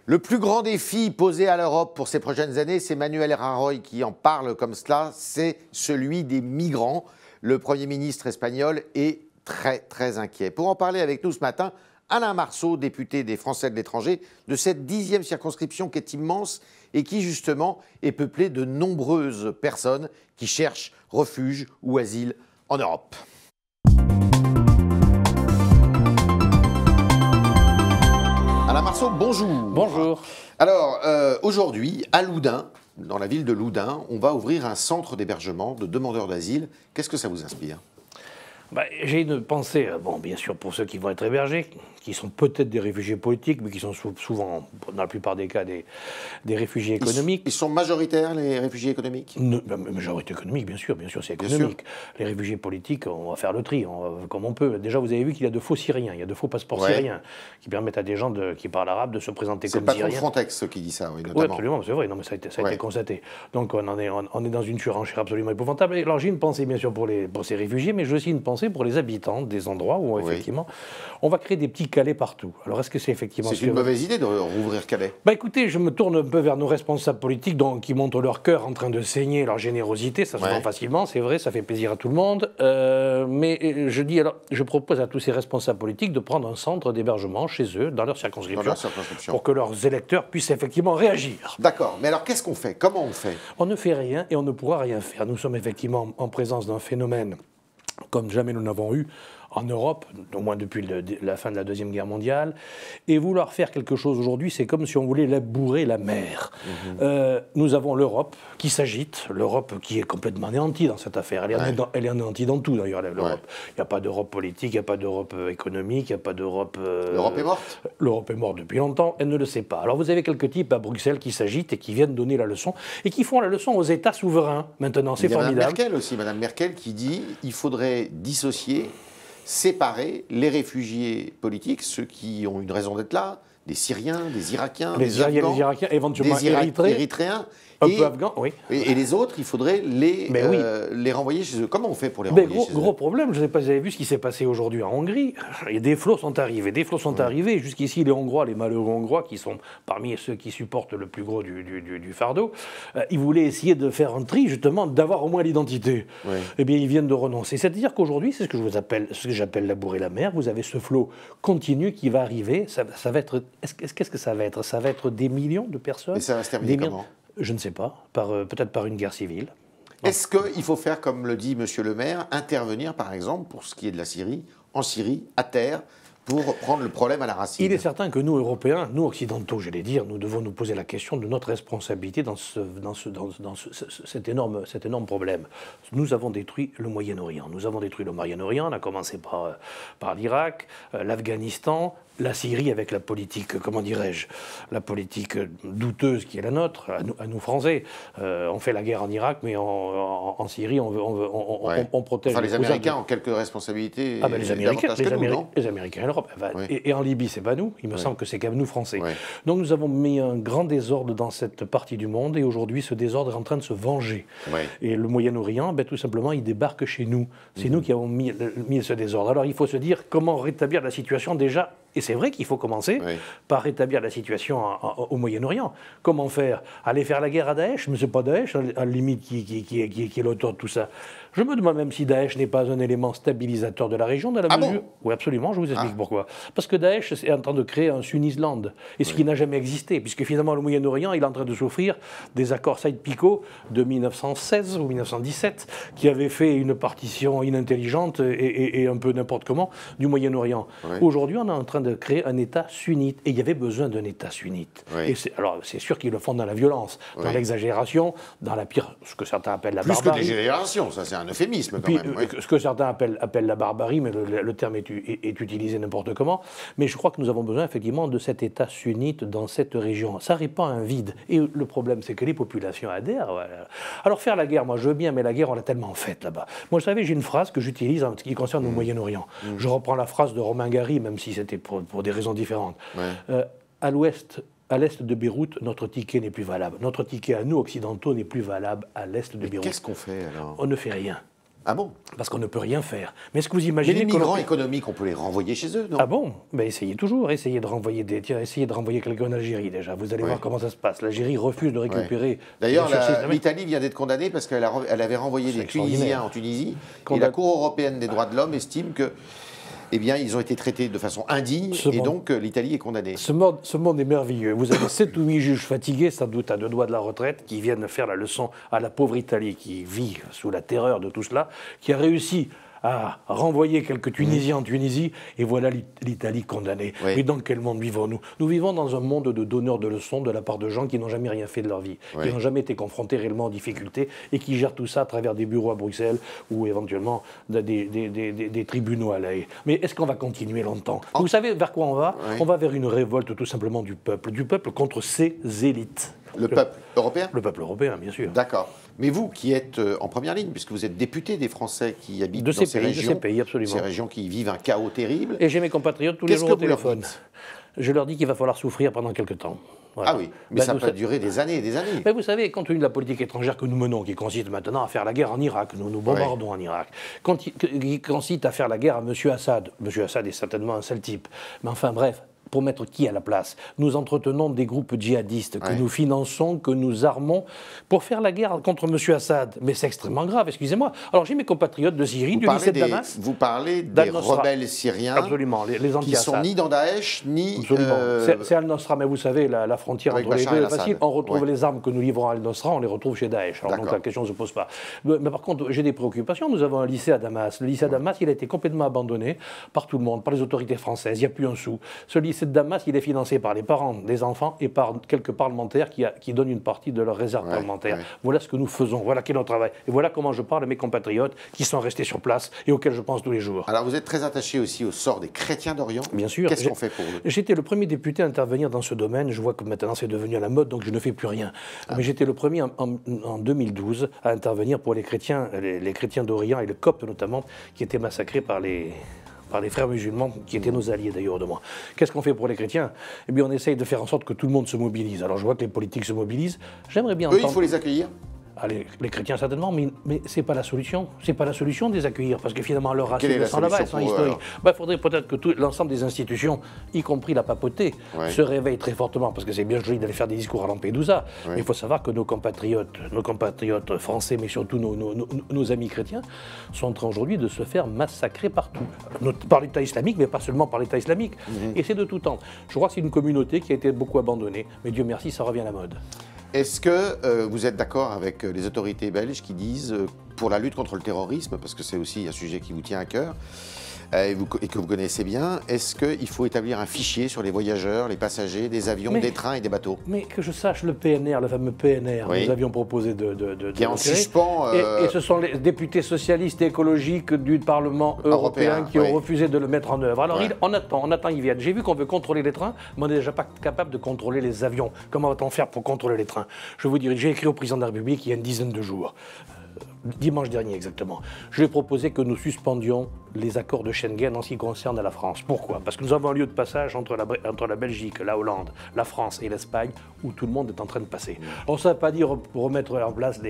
Le plus grand défi posé à l'Europe pour ces prochaines années, c'est Manuel Rajoy qui en parle comme cela, c'est celui des migrants. Le Premier ministre espagnol est très inquiet. Pour en parler avec nous ce matin, Alain Marceau, député des Français de l'étranger, de cette 10e circonscription qui est immense et qui justement est peuplée de nombreuses personnes qui cherchent refuge ou asile en Europe. Alain Marceau, bonjour. Bonjour. Alors, aujourd'hui, à Loudun, dans la ville de Loudun, on va ouvrir un centre d'hébergement de demandeurs d'asile. Qu'est-ce que ça vous inspire ? J'ai une pensée, bien sûr, pour ceux qui vont être hébergés, qui sont peut-être des réfugiés politiques, mais qui sont souvent, dans la plupart des cas, des réfugiés économiques. Ils sont majoritaires, les réfugiés économiques ? La majorité économique, bien sûr, c'est économique. Les réfugiés politiques, on va faire le tri, comme on peut. Déjà, vous avez vu qu'il y a de faux Syriens, il y a de faux passeports syriens, qui permettent à des gens qui parlent arabe de se présenter comme Syriens. C'est pas Frontex qui dit ça, oui, notamment. Oui, absolument, c'est vrai, non, mais ça a été constaté. Donc, on est dans une surenchère absolument épouvantable. Et alors, j'ai une pensée, bien sûr, pour ces réfugiés, mais j'ai aussi une pensée pour les habitants des endroits où, effectivement, on va créer des petits Calais partout. Alors, est-ce que c'est effectivement... C'est une mauvaise idée de rouvrir Calais. Écoutez, je me tourne un peu vers nos responsables politiques qui montrent leur cœur en train de saigner, leur générosité, ça se vend facilement, c'est vrai, ça fait plaisir à tout le monde. Mais je propose à tous ces responsables politiques de prendre un centre d'hébergement chez eux, dans leur circonscription, pour que leurs électeurs puissent effectivement réagir. D'accord, mais alors qu'est-ce qu'on fait ? Comment on fait ? On ne fait rien et on ne pourra rien faire. Nous sommes effectivement en présence d'un phénomène comme jamais nous n'avons eu en Europe, au moins depuis la fin de la Deuxième Guerre mondiale. Et vouloir faire quelque chose aujourd'hui, c'est comme si on voulait labourer la mer. Nous avons l'Europe qui s'agite, l'Europe qui est complètement anéantie dans cette affaire. Elle est anéantie dans tout, d'ailleurs, l'Europe. Il n'y a pas d'Europe politique, il n'y a pas d'Europe économique, il n'y a pas d'Europe... L'Europe est morte ? L'Europe est morte depuis longtemps, elle ne le sait pas. Alors vous avez quelques types à Bruxelles qui s'agitent et qui viennent donner la leçon, et qui font la leçon aux États souverains. Maintenant, c'est formidable. Madame Merkel aussi, Madame Merkel qui dit qu'il faudrait dissocier, séparer les réfugiés politiques, ceux qui ont une raison d'être là, des Syriens, des Irakiens, des Irakiens, éventuellement des Érythréens, un peu afghans, oui. Et les autres, il faudrait les renvoyer chez eux. Comment on fait pour les renvoyer chez eux ? Gros problème, je ne sais pas si vous avez vu ce qui s'est passé aujourd'hui en Hongrie. Et des flots sont arrivés. Jusqu'ici, les Hongrois, les malheureux Hongrois, qui sont parmi ceux qui supportent le plus gros du fardeau, ils voulaient essayer de faire un tri, justement, d'avoir au moins l'identité. Eh bien, ils viennent de renoncer. C'est-à-dire qu'aujourd'hui, c'est ce que j'appelle labourer la mer. Vous avez ce flot continu qui va arriver. Ça va être... Qu'est-ce que ça va être ? Ça va être des millions de personnes. Et ça va se terminer comment ? Je ne sais pas, peut-être par une guerre civile. Est-ce qu'il faut faire, comme le dit Monsieur le maire, intervenir par exemple, pour ce qui est de la Syrie, en Syrie, à terre, pour prendre le problème à la racine ? Il est certain que nous, Européens, nous, Occidentaux, j'allais dire, nous devons nous poser la question de notre responsabilité dans cet énorme problème. Nous avons détruit le Moyen-Orient. On a commencé par l'Irak, l'Afghanistan, la Syrie avec la politique, la politique douteuse qui est la nôtre, à nous Français. On fait la guerre en Irak, mais en Syrie, on protège... Enfin, les Américains ont quelques responsabilités. Les Américains et l'Europe. Et en Libye, c'est pas nous. Il me semble que c'est quand même nous, Français. Donc nous avons mis un grand désordre dans cette partie du monde, et aujourd'hui, ce désordre est en train de se venger. Et le Moyen-Orient, tout simplement, il débarque chez nous. C'est nous qui avons mis ce désordre. Alors il faut se dire comment rétablir la situation déjà. Et c'est vrai qu'il faut commencer par rétablir la situation au Moyen-Orient. Comment faire ? Aller faire la guerre à Daesh ? Mais ce n'est pas Daesh, à la limite, qui est l'auteur de tout ça. Je me demande même si Daesh n'est pas un élément stabilisateur de la région, dans la mesure... Oui, absolument, je vous explique pourquoi. Parce que Daesh est en train de créer un Sunnisland, et ce qui n'a jamais existé, puisque finalement le Moyen-Orient, il est en train de souffrir des accords Saïd-Picot de 1916 ou 1917, qui avaient fait une partition inintelligente et un peu n'importe comment du Moyen-Orient. Aujourd'hui, on est en train de créer un État sunnite, et il y avait besoin d'un État sunnite. Et alors, c'est sûr qu'ils le font dans la violence, dans l'exagération, dans la pire, ce que certains appellent la barbarie. Plus que l'exagération, ça c'est un euphémisme quand même. Ce que certains appellent la barbarie, mais le terme est utilisé n'importe comment. Mais je crois que nous avons besoin effectivement de cet État sunnite dans cette région. Ça répand un vide. Et le problème, c'est que les populations adhèrent. Alors faire la guerre, moi je veux bien, mais la guerre, on l'a tellement faite là-bas. Moi, vous savez, j'ai une phrase que j'utilise en ce qui concerne le Moyen-Orient. Je reprends la phrase de Romain Gary, même si c'était pour des raisons différentes. À l'est de Beyrouth, notre ticket n'est plus valable. Notre ticket à nous, occidentaux, n'est plus valable à l'est de Beyrouth. Qu'est-ce qu'on fait alors ? On ne fait rien. Ah bon? Parce qu'on ne peut rien faire. Mais est-ce que vous imaginez... Mais les migrants économiques, on peut les renvoyer chez eux, non? Ah bon? Ben essayez toujours, essayez de renvoyer quelqu'un en Algérie déjà. Vous allez voir comment ça se passe. L'Algérie refuse de récupérer... D'ailleurs, l'Italie vient d'être condamnée parce qu'elle avait renvoyé des Tunisiens en Tunisie. Et la Cour européenne des droits de l'homme estime que... Eh bien, ils ont été traités de façon indigne et donc l'Italie est condamnée. Ce monde est merveilleux. Vous avez 7 ou 8 juges fatigués, sans doute à 2 doigts de la retraite, qui viennent faire la leçon à la pauvre Italie, qui vit sous la terreur de tout cela, qui a réussi à renvoyer quelques Tunisiens en Tunisie, et voilà l'Italie condamnée. Oui. Mais dans quel monde vivons-nous? Nous vivons dans un monde de donneurs de leçons de la part de gens qui n'ont jamais rien fait de leur vie, qui n'ont jamais été confrontés réellement aux difficultés, et qui gèrent tout ça à travers des bureaux à Bruxelles, ou éventuellement des tribunaux à La Haye. Mais est-ce qu'on va continuer longtemps? Vous savez vers quoi on va? On va vers une révolte tout simplement du peuple contre ses élites. Le peuple européen? Le peuple européen, bien sûr. D'accord. Mais vous, qui êtes en première ligne, puisque vous êtes député des Français qui habitent dans ces régions, de ces pays, absolument. Ces régions qui vivent un chaos terrible. Et j'ai mes compatriotes tous les jours au téléphone. Je leur dis qu'il va falloir souffrir pendant quelques temps. Voilà. Ah oui, mais ça peut durer des années et des années. Mais vous savez, compte tenu de la politique étrangère que nous menons, qui consiste maintenant à faire la guerre en Irak, nous bombardons en Irak, qui consiste à faire la guerre à M. Assad. M. Assad est certainement un sale type. Mais enfin, bref. Pour mettre qui à la place? Nous entretenons des groupes djihadistes que nous finançons, que nous armons pour faire la guerre contre M. Assad. Mais c'est extrêmement grave, excusez-moi. Alors j'ai mes compatriotes de Syrie, du lycée de Damas. Vous parlez des rebelles syriens les qui sont ni dans Daesh, ni... C'est Al-Nosra, mais vous savez, la frontière entre les deux est facile. On retrouve les armes que nous livrons à Al-Nosra, on les retrouve chez Daesh. Alors donc la question ne se pose pas. Mais par contre, j'ai des préoccupations. Nous avons un lycée à Damas. Le lycée à Damas, il a été complètement abandonné par tout le monde, par les autorités françaises. Il n'y a plus un sou. Ce lycée de Damas, il est financé par les parents des enfants et par quelques parlementaires qui donnent une partie de leur réserve parlementaire. Voilà ce que nous faisons, voilà quel est notre travail. Et voilà comment je parle à mes compatriotes qui sont restés sur place et auxquels je pense tous les jours. Alors vous êtes très attaché aussi au sort des chrétiens d'Orient. Bien sûr. Qu'est-ce qu'on fait pour eux? J'étais le premier député à intervenir dans ce domaine. Je vois que maintenant c'est devenu à la mode, donc je ne fais plus rien. Mais j'étais le premier en 2012 à intervenir pour les chrétiens d'Orient et le Copte notamment, qui étaient massacrés par les frères musulmans, qui étaient nos alliés d'ailleurs de moi. Qu'est-ce qu'on fait pour les chrétiens? Eh bien, on essaye de faire en sorte que tout le monde se mobilise. Alors, je vois que les politiques se mobilisent. J'aimerais bien entendre... il faut les accueillir? Ah, les chrétiens, certainement, mais ce n'est pas la solution. Ce n'est pas la solution de les accueillir, parce que finalement, leur racisme sans là-bas, sans historique. Il faudrait peut-être que l'ensemble des institutions, y compris la papauté, se réveillent très fortement, parce que c'est bien joli d'aller faire des discours à Lampedusa, mais il faut savoir que nos compatriotes français, mais surtout nos amis chrétiens, sont en train aujourd'hui de se faire massacrer partout. Par l'État islamique, mais pas seulement par l'État islamique. Et c'est de tout temps. Je crois que c'est une communauté qui a été beaucoup abandonnée, mais Dieu merci, ça revient à la mode. Est-ce que vous êtes d'accord avec les autorités belges qui disent, pour la lutte contre le terrorisme, parce que c'est aussi un sujet qui vous tient à cœur, et que vous connaissez bien, est-ce qu'il faut établir un fichier sur les voyageurs, les passagers, des avions, des trains et des bateaux? Mais que je sache, le PNR, le fameux PNR, nous avions proposé qui est en suspens... Et ce sont les députés socialistes et écologiques du Parlement européen qui ont refusé de le mettre en œuvre. Alors on attend qu'ils viennent. J'ai vu qu'on veut contrôler les trains, mais on n'est déjà pas capable de contrôler les avions. Comment va-t-on faire pour contrôler les trains? Je vous dirais, j'ai écrit au président de la République il y a une dizaine de jours. Dimanche dernier exactement, je lui ai proposé que nous suspendions les accords de Schengen en ce qui concerne la France. Pourquoi? Parce que nous avons un lieu de passage entre la Belgique, la Hollande, la France et l'Espagne où tout le monde est en train de passer. Alors ça ne veut pas dire pour remettre en place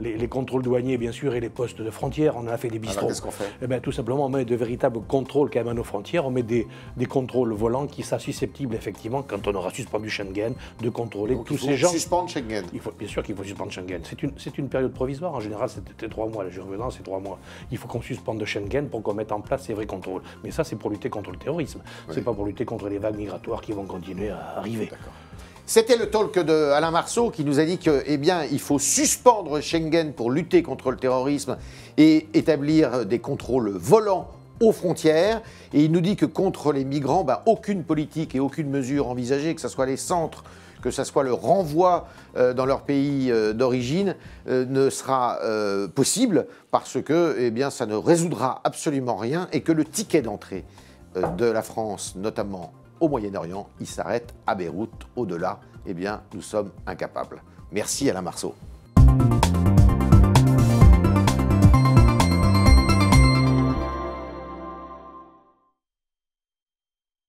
les contrôles douaniers bien sûr et les postes de frontières, on a fait des bistrots. Alors qu'est-ce qu'on fait? Eh bien tout simplement on met de véritables contrôles quand même à nos frontières, on met des contrôles volants qui sont susceptibles effectivement quand on aura suspendu Schengen de contrôler tous ces gens. Suspendre Schengen. Bien sûr qu'il faut suspendre Schengen. C'est une période provisoire, en général c'était 3 mois, la jurisprudence c'est 3 mois. Il faut qu'on suspende Schengen pour qu'on mette en place ces vrais contrôles. Mais ça c'est pour lutter contre le terrorisme, c'est pas pour lutter contre les vagues migratoires qui vont continuer à arriver. C'était le talk de Alain Marceau qui nous a dit que, eh bien, il faut suspendre Schengen pour lutter contre le terrorisme et établir des contrôles volants aux frontières. Et il nous dit que contre les migrants, aucune politique et aucune mesure envisagée, que ce soit les centres, que ce soit le renvoi dans leur pays d'origine, ne sera possible parce que, eh bien, ça ne résoudra absolument rien et que le ticket d'entrée de la France, notamment au Moyen-Orient, il s'arrête à Beyrouth. Au-delà, eh bien, nous sommes incapables. Merci Alain Marceau.